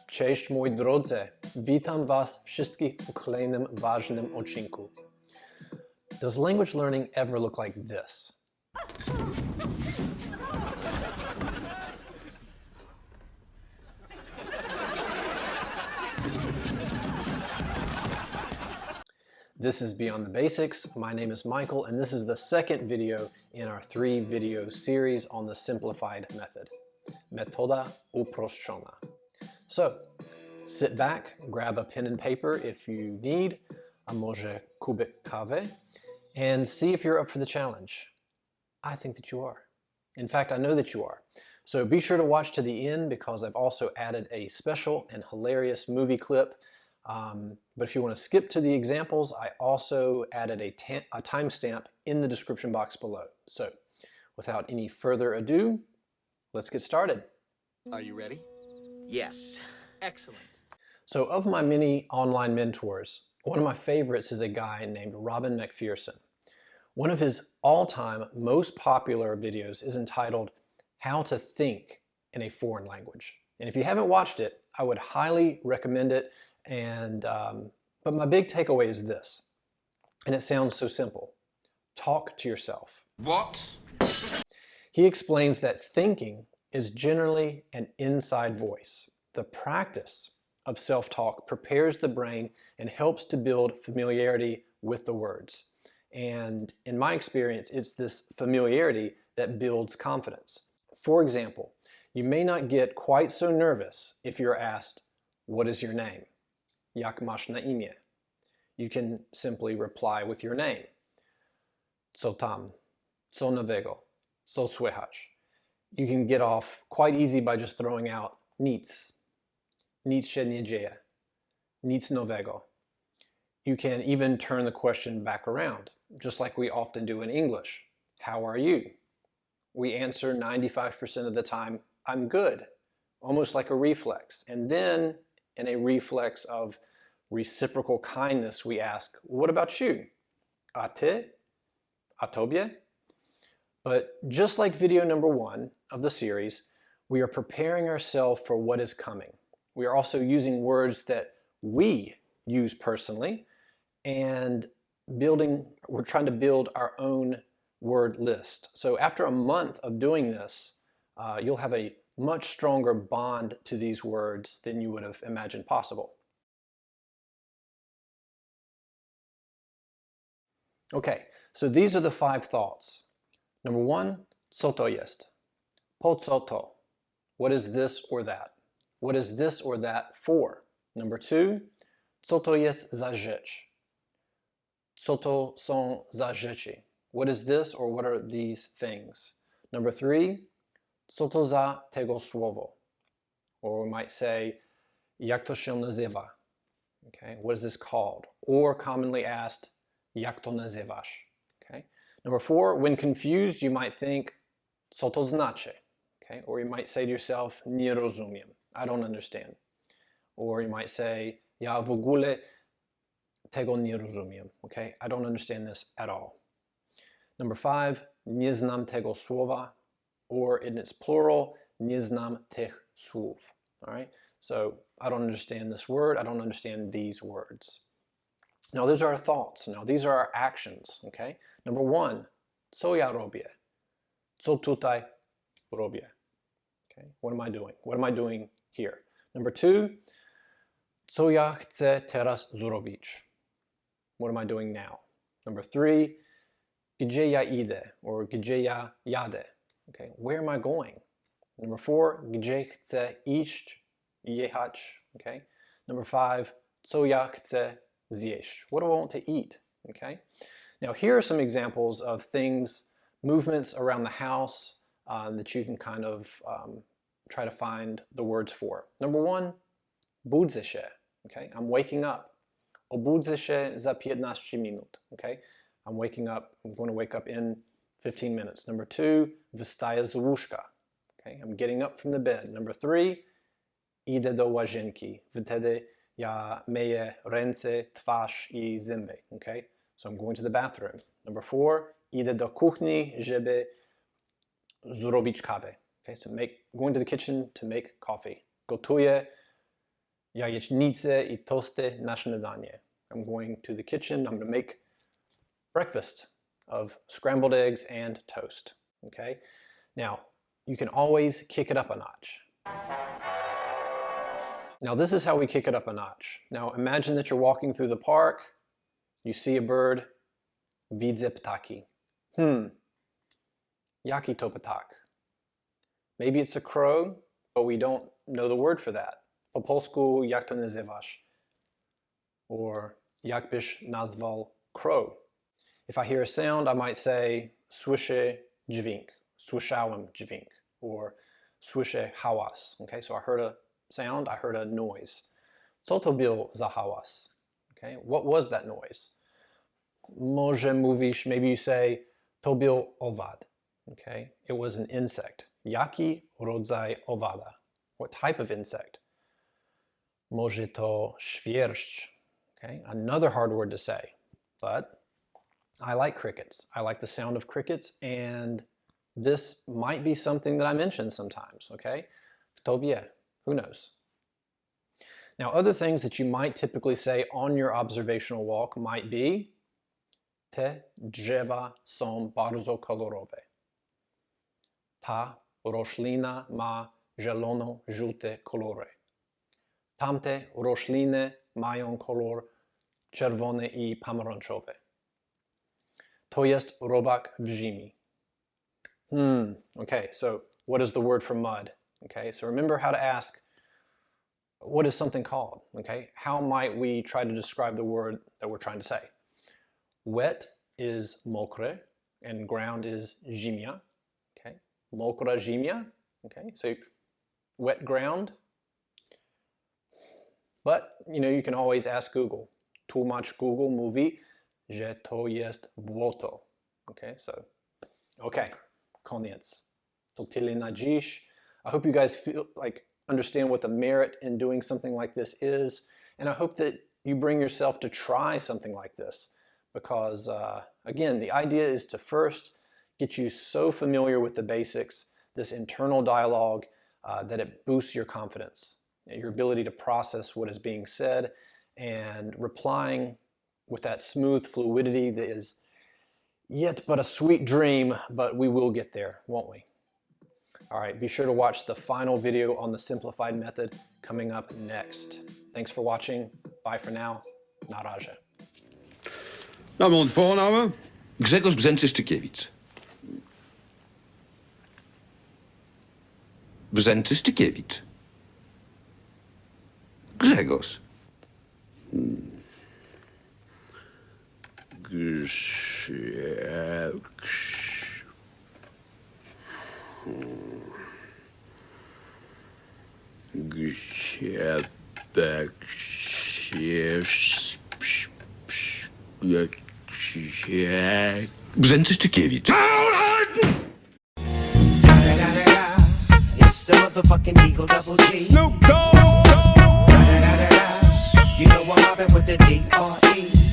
Cześć moi drodzy, witam was wszystkich w kolejnym ważnym odcinku. Does language learning ever look like this? This is Beyond the Basics. My name is Michael, and this is the second video in our 3-video series on the simplified method. Metoda uproszczona. So, sit back, grab a pen and paper if you need, a może kubek kawy, and see if you're up for the challenge. I think that you are. In fact, I know that you are. So be sure to watch to the end because I've also added a special and hilarious movie clip. But if you want to skip to the examples, I also added a timestamp in the description box below. So without any further ado, let's get started. Are you ready? Yes. Excellent. So of my many online mentors, one of my favorites is a guy named Robin McPherson. One of his all-time most popular videos is entitled How to Think in a Foreign Language. And if you haven't watched it, I would highly recommend it. But my big takeaway is this, and it sounds so simple. Talk to yourself. What? He explains that thinking is generally an inside voice. The practice of self-talk prepares the brain and helps to build familiarity with the words. And in my experience, it's this familiarity that builds confidence. For example, you may not get quite so nervous if you're asked, "What is your name?" Jak masz na imię? You can simply reply with your name. Co tam? Co nowego? Co słychać? You can get off quite easy by just throwing out nic. Nic się nie dzieje. Nic nowego. You can even turn the question back around, just like we often do in English. How are you? We answer 95% of the time, I'm good, almost like a reflex. And then, in a reflex of reciprocal kindness, we ask, what about you? A ty? A tobie? But just like video number 1 of the series, we are preparing ourselves for what is coming. We are also using words that we use personally and we're trying to build our own word list. So after a month of doing this, you'll have a much stronger bond to these words than you would have imagined possible. Okay, so these are the 5 thoughts. Number 1, co to jest? Po co to? What is this or that? What is this or that for? Number 2, co to jest za rzecz? Co to są za rzeczy? What is this or what are these things? Number 3, co to za tego słowo? Or we might say, jak to się nazywa? Okay, what is this called? Or commonly asked, jak to nazywasz? Okay. Number 4, when confused, you might think, co to znaczy? Okay. Or you might say to yourself, nie rozumiem. I don't understand. Or you might say, ja w ogóle tego nie rozumiem. Okay. I don't understand this at all. Number 5, nie znam tego słowa. Or in its plural, nie znam tych słów. All right. So I don't understand this word. I don't understand these words. Now these are our thoughts. Now these are our actions. Okay. Number 1, co ja robię? Co tutaj robię? Okay. What am I doing? What am I doing here? Number 2, co ja chcę teraz zrobić? What am I doing now? Number 3, gdzie ja idę? Or gdzie ja jadę? Okay. Where am I going? Number 4, gdzie chcę iść? Jechać. Okay. Number 5, co ja chcę zjeść? What do I want to eat? Okay. Now here are some examples of things, movements around the house that you can kind of try to find the words for. Number 1, budzę się. Okay. I'm waking up. Obudzę się za 15 minut. Okay. I'm waking up. I'm going to wake up in 15 minutes. Number 2, wstaję z łóżka. Okay. I'm getting up from the bed. Number 3, idę do łazienki. Wtedy ja myję ręce, twarz i zęby. Okay. So I'm going to the bathroom. Number 4, idę do kuchni, żeby zrobić kawę. Okay, so going to the kitchen to make coffee. Gotuję jajecznicę i tosty na śniadanie. I'm going to the kitchen, I'm going to make breakfast of scrambled eggs and toast. Okay? Now, you can always kick it up a notch. Now, this is how we kick it up a notch. Now, imagine that you're walking through the park, you see a bird, widzę ptaki. Jaki to ptak? Maybe it's a crow, but we don't know the word for that. Po polsku, jak to nazywasz? Or, jak byś nazwał crow? If I hear a sound, I might say, słyszę dźwięk, słyszałem dźwięk, or słyszę hałas. Okay, so I heard a sound, I heard a noise. Co to był za hałas? Okay, what was that noise? Może mówisz, maybe you say, to był owad. Okay, it was an insect. Jaki rodzaj owada? What type of insect? Może to świerszcz. Okay, another hard word to say, but I like crickets. I like the sound of crickets, and this might be something that I mention sometimes, okay? Kto wie? Who knows? Now, other things that you might typically say on your observational walk might be te drzewa są bardzo kolorowe. Ta roślina ma zielono-żółte kolory. Tamte rośliny mają kolor czerwony i pomarańczowy. To jest robak w ziemi. Okay, so what is the word for mud? Okay, so remember how to ask, what is something called? Okay, how might we try to describe the word that we're trying to say? Wet is mokre, and ground is ziemia. Okay, mokra ziemia. Okay, so wet ground. But, you can always ask Google. Tłumacz Google mówi, że to jest błoto. Okay, so, koniec. To tyle na dziś. I hope you guys understand what the merit in doing something like this is, and I hope that you bring yourself to try something like this, because again, the idea is to first get you so familiar with the basics, this internal dialogue, that it boosts your confidence, your ability to process what is being said, and replying with that smooth fluidity that is yet but a sweet dream, but we will get there, won't we? All right, be sure to watch the final video on the simplified method coming up next. Thanks for watching. Bye for now. Na razie. Mijn voornaam? Grzegorz Brzęczyszczykiewicz. Brzęczyszczykiewicz. Grzegorz. Brzęczyszczykiewicz. It's the motherfucking Eagle Double G. Snoop Dogg. You know I'm mobbing with the D.R.E.